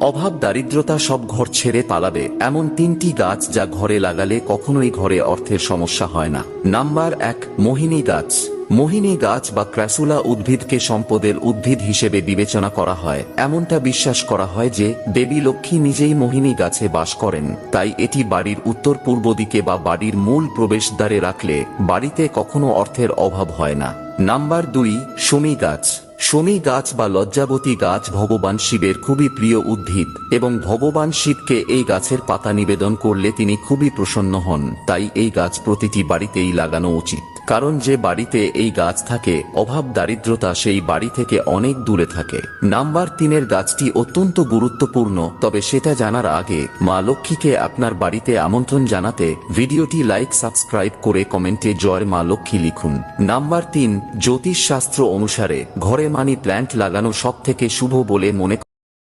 অভাব দারিদ্রতা সব ঘর ছেড়ে পালাবে এমন 3টি গাছ যা ঘরে লাগালে কখনোই ঘরে অর্থের সমস্যা হয় না। নাম্বার 1, মোহিনী গাছ। মোহিনী গাছ বা ক্র্যাসুলা উদ্ভিদকে সম্পদের উদ্ভিদ হিসেবে বিবেচনা করা হয়। এমনটা বিশ্বাস করা হয় যে দেবী লক্ষ্মী নিজেই মোহিনী গাছে বাস করেন, তাই এটি বাড়ির উত্তর পূর্ব দিকে বা বাড়ির মূল প্রবেশদ্বারে রাখলে বাড়িতে কখনো অর্থের অভাব হয় না। নাম্বার 2, শমী গাছ। শমী গাছ বা লজ্জাবতী গাছ ভগবান শিবের খুবই প্রিয় উদ্ভিদ এবং ভগবান শিবকে এই গাছের পাতা নিবেদন করলে তিনি খুবই প্রসন্ন হন। তাই এই গাছ প্রতিটি বাড়িতেই লাগানো উচিত, কারণ যে বাড়িতে এই গাছ থাকে অভাব দারিদ্রতা সেই বাড়ি থেকে অনেক দূরে থাকে। নাম্বার 3 গাছটি অত্যন্ত গুরুত্বপূর্ণ, তবে সেটা জানার আগে মা লক্ষ্মীকে আপনার বাড়িতে আমন্ত্রণ জানাতে ভিডিওটি লাইক সাবস্ক্রাইব করে কমেন্টে জয় মা লক্ষ্মী লিখুন। নাম্বার 3, জ্যোতিষ শাস্ত্র অনুসারে ঘরে মানি প্ল্যান্ট লাগানো সবথেকে শুভ বলে মনে